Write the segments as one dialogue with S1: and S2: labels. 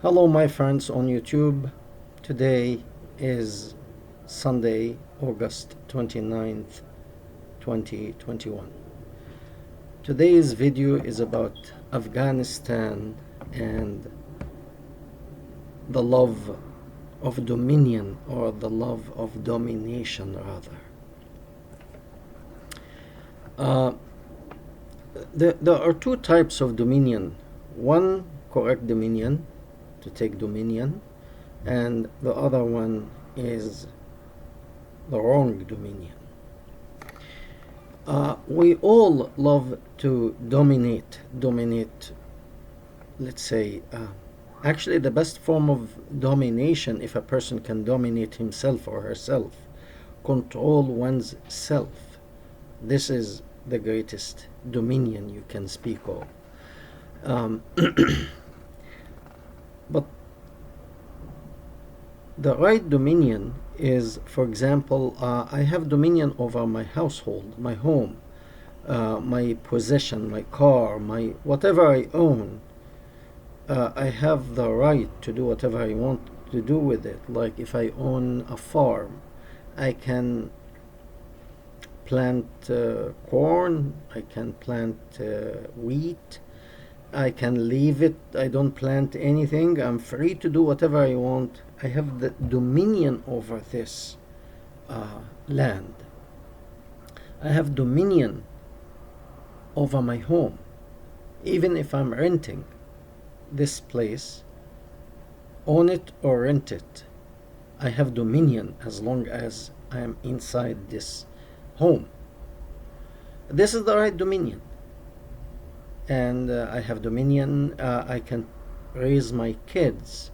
S1: Hello, my friends on YouTube. Today is Sunday, August 29th, 2021. Today's video is about Afghanistan and the love of dominion, or the love of domination, rather. Uh, there are two types of dominion. One, correct dominion, to take dominion, and the other one is the wrong dominion. We all love to dominate, let's say, actually the best form of domination, if a person can dominate himself or herself, control one's self. This is the greatest dominion you can speak of. But the right dominion is, for example, I have dominion over my household, my home, my possession, my car, my whatever I own. I have the right to do whatever I want to do with it. Like if I own a farm, I can plant corn, I can plant wheat, I can leave it, I don't plant anything, I'm free to do whatever I want. I have the dominion over this land. I have dominion over my home. Even if I'm renting this place, own it or rent it, I have dominion as long as I am inside this home. This is the right dominion. And I have dominion. I can raise my kids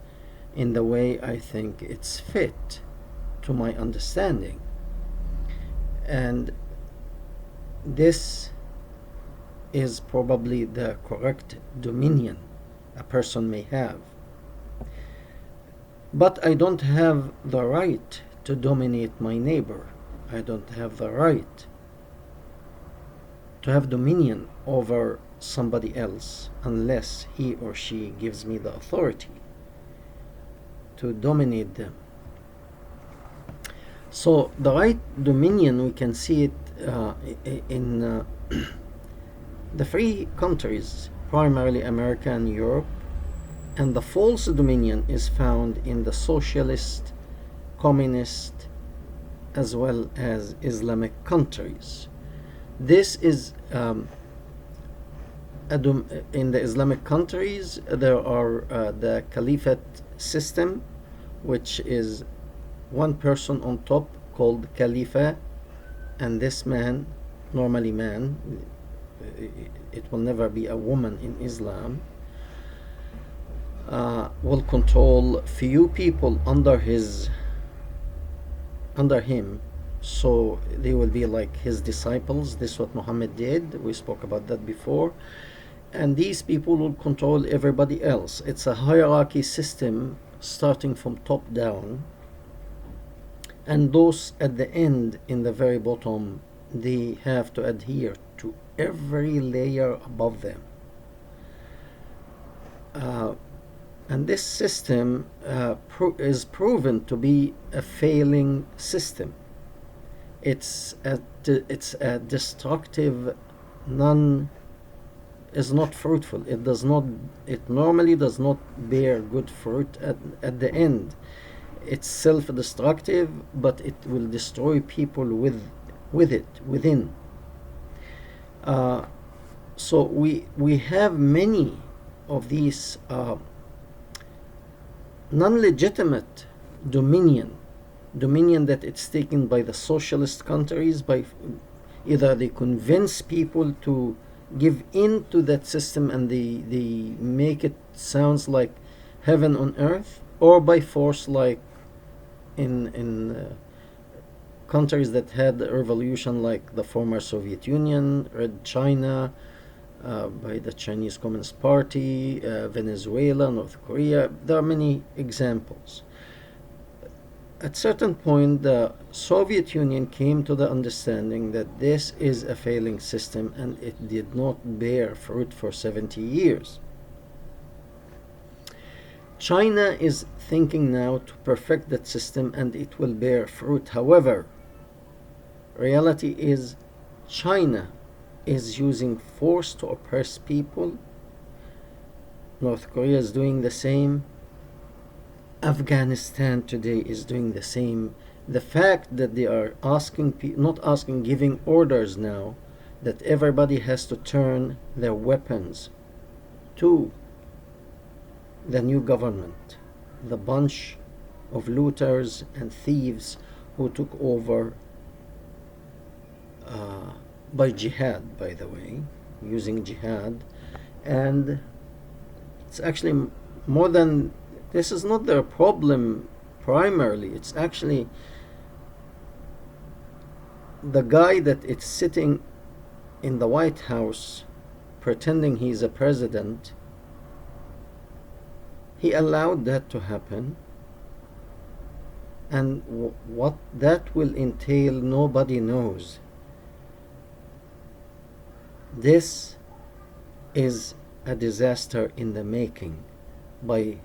S1: in the way I think it's fit to my understanding. And this is probably the correct dominion a person may have. But I don't have the right to dominate my neighbor. I don't have the right to have dominion over somebody else unless he or she gives me the authority to dominate them. So the right dominion, we can see it in the free countries, primarily America and Europe, and the false dominion is found in the socialist, communist, as well as Islamic countries. This is in the Islamic countries, there are the caliphate system, which is one person on top called Khalifa, and this man, normally man, it will never be a woman in Islam, will control few people under him, so they will be like his disciples. This is what Muhammad did. We spoke about that before. And these people will control everybody else. It's a hierarchy system starting from top down, and those at the end, in the very bottom, they have to adhere to every layer above them. And this system is proven to be a failing system. It's a destructive, is not fruitful. It normally does not bear good fruit at the end. It's self-destructive, but it will destroy people within. So we have many of these non-legitimate dominion that it's taken by the socialist countries. By either they convince people to give in to that system and they make it sounds like heaven on earth, or by force, like in countries that had a revolution, like the former Soviet Union, Red China, by the Chinese Communist Party, Venezuela, North Korea. There are many examples. At certain point, the Soviet Union came to the understanding that this is a failing system, and it did not bear fruit for 70 years. China is thinking now to perfect that system and it will bear fruit. However, reality is China is using force to oppress people. North Korea is doing the same. Afghanistan today is doing the same. The fact that they are not asking, giving orders now that everybody has to turn their weapons to the new government, the bunch of looters and thieves who took over by jihad, by the way, using jihad. And it's actually more than this is not their problem primarily. It's actually the guy that is sitting in the White House pretending he's a president. He allowed that to happen, and what that will entail, nobody knows. This is a disaster in the making by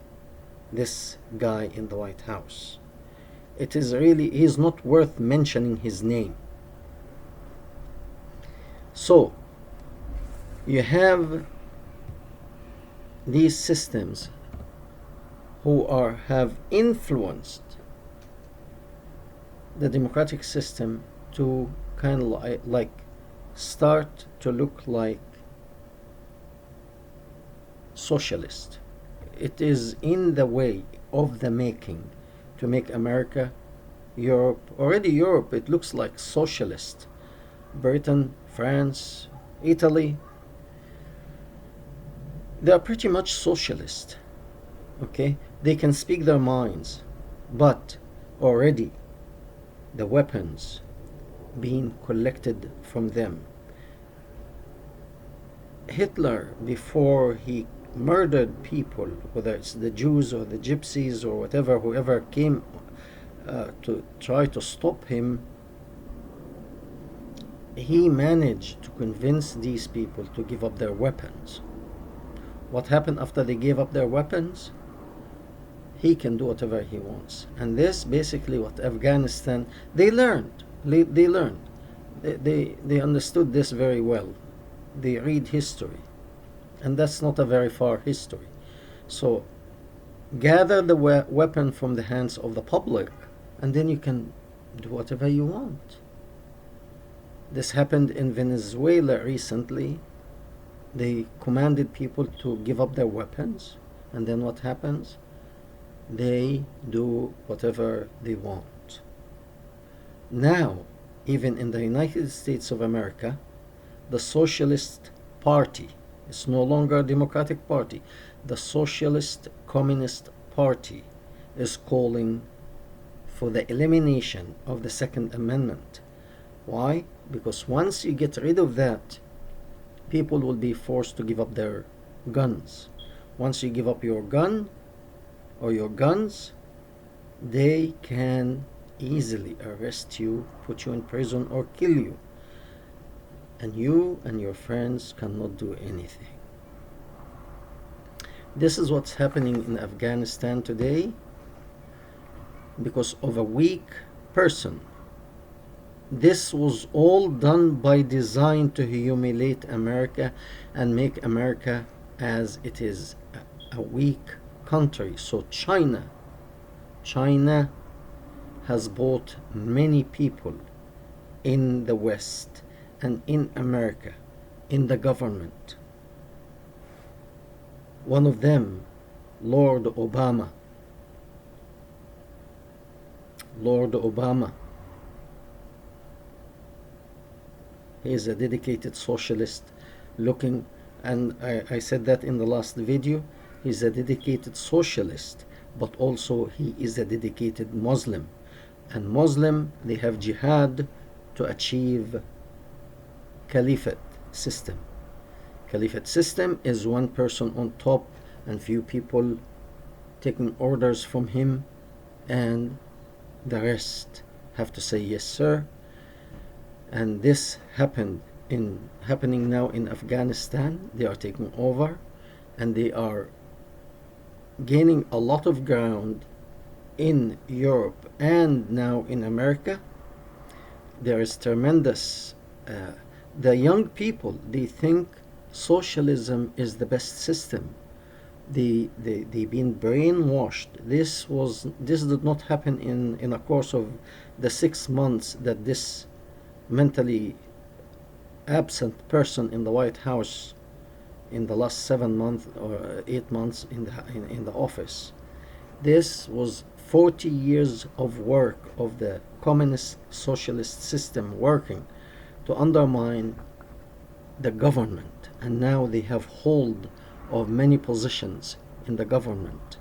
S1: this guy in the White House. It is really, he's not worth mentioning his name. So you have these systems who have influenced the democratic system to kind of like start to look like socialist. It is in the way of the making to make America, Europe, already Europe, it looks like socialist. Britain, France, Italy, they are pretty much socialist. Okay, they can speak their minds, but already the weapons being collected from them. Hitler, before he murdered people, whether it's the Jews or the Gypsies or whatever, whoever came to try to stop him, he managed to convince these people to give up their weapons. What happened after they gave up their weapons? He can do whatever he wants. And this basically what Afghanistan, they learned. They understood this very well. They read history. And that's not a very far history. So gather the weapon from the hands of the public, and then you can do whatever you want. This happened in Venezuela recently. They commanded people to give up their weapons, and then what happens? They do whatever they want. Now, even in the United States of America, the Socialist Party, it's no longer a Democratic Party, the Socialist Communist Party is calling for the elimination of the Second Amendment. Why? Because once you get rid of that, people will be forced to give up their guns. Once you give up your gun or your guns, they can easily arrest you, put you in prison, or kill you. And you and your friends cannot do anything. This is what's happening in Afghanistan today because of a weak person. This was all done by design to humiliate America and make America as it is, a weak country. So China has bought many people in the West and in America, in the government. One of them, Lord Obama. He is a dedicated socialist looking, and I said that in the last video, he's a dedicated socialist, but also he is a dedicated Muslim. And Muslim, they have jihad to achieve caliphate system. Caliphate system is one person on top and few people taking orders from him, and the rest have to say yes sir. And this happening now in Afghanistan. They are taking over, and they are gaining a lot of ground in Europe and now in America. There is tremendous. The young people, they think socialism is the best system. They've been brainwashed. This did not happen in a course of the 6 months that this mentally absent person in the White House in the last 7 months or 8 months in the office. This was 40 years of work of the communist socialist system working to undermine the government, and now they have hold of many positions in the government.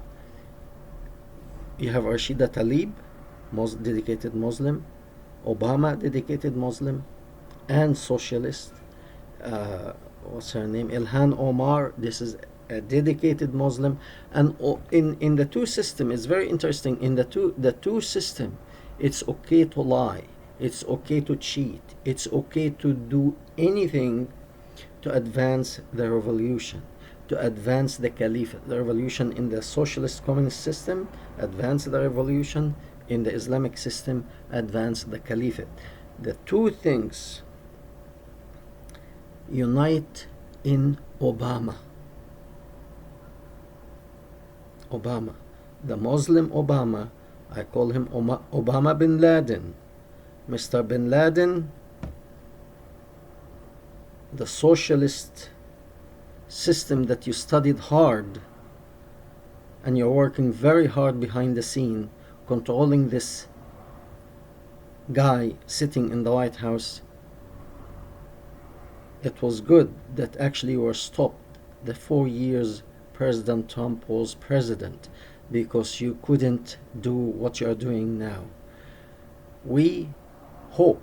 S1: You have Rashida Tlaib, dedicated Muslim, Obama, dedicated Muslim, and socialist. What's her name? Ilhan Omar. This is a dedicated Muslim, and in the two system, it's very interesting. In the two system, it's okay to lie, it's okay to cheat, it's okay to do anything to advance the revolution, to advance the caliphate. The revolution in the socialist communist system, advance the revolution in the Islamic system, advance the caliphate. The two things unite in Obama. The Muslim Obama, I call him Obama bin Laden. Mr. bin Laden, the socialist system that you studied hard and you're working very hard behind the scene, controlling this guy sitting in the White House. It was good that actually you were stopped the 4 years President Trump was president, because you couldn't do what you're doing now. We hope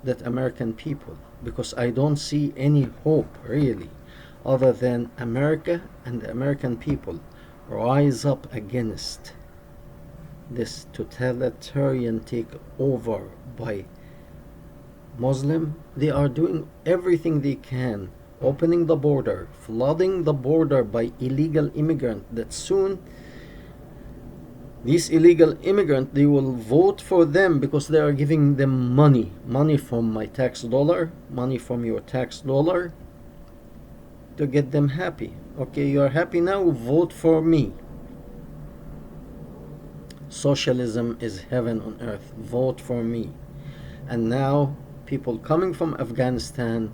S1: that American people, because I don't see any hope really other than America and the American people rise up against this totalitarian takeover by Muslim. They are doing everything they can, opening the border, flooding the border by illegal immigrants, that soon these illegal immigrants, they will vote for them because they are giving them money from my tax dollar, money from your tax dollar, to get them happy. Okay, you are happy now, vote for me. Socialism is heaven on earth, vote for me. And now people coming from Afghanistan,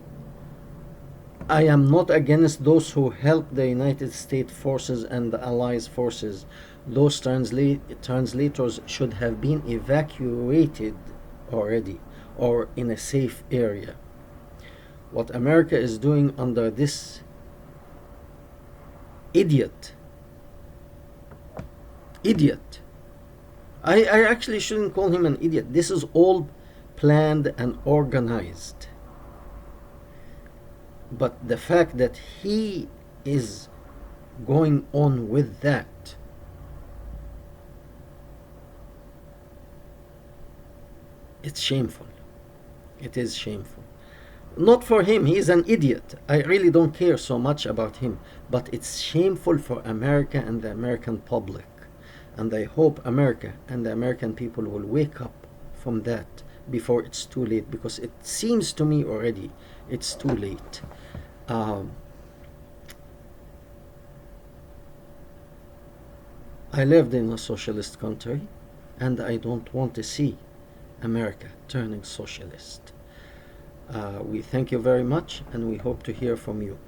S1: I am not against those who help the United States forces and the Allies forces. Those translators should have been evacuated already or in a safe area. What America is doing under this idiot, I actually shouldn't call him an idiot. This is all planned and organized. But the fact that he is going on with that, it's shameful. It is shameful. Not for him, he is an idiot. I really don't care so much about him. But it's shameful for America and the American public. And I hope America and the American people will wake up from that before it's too late, because it seems to me already it's too late. I lived in a socialist country, and I don't want to see America turning socialist. We thank you very much, and we hope to hear from you.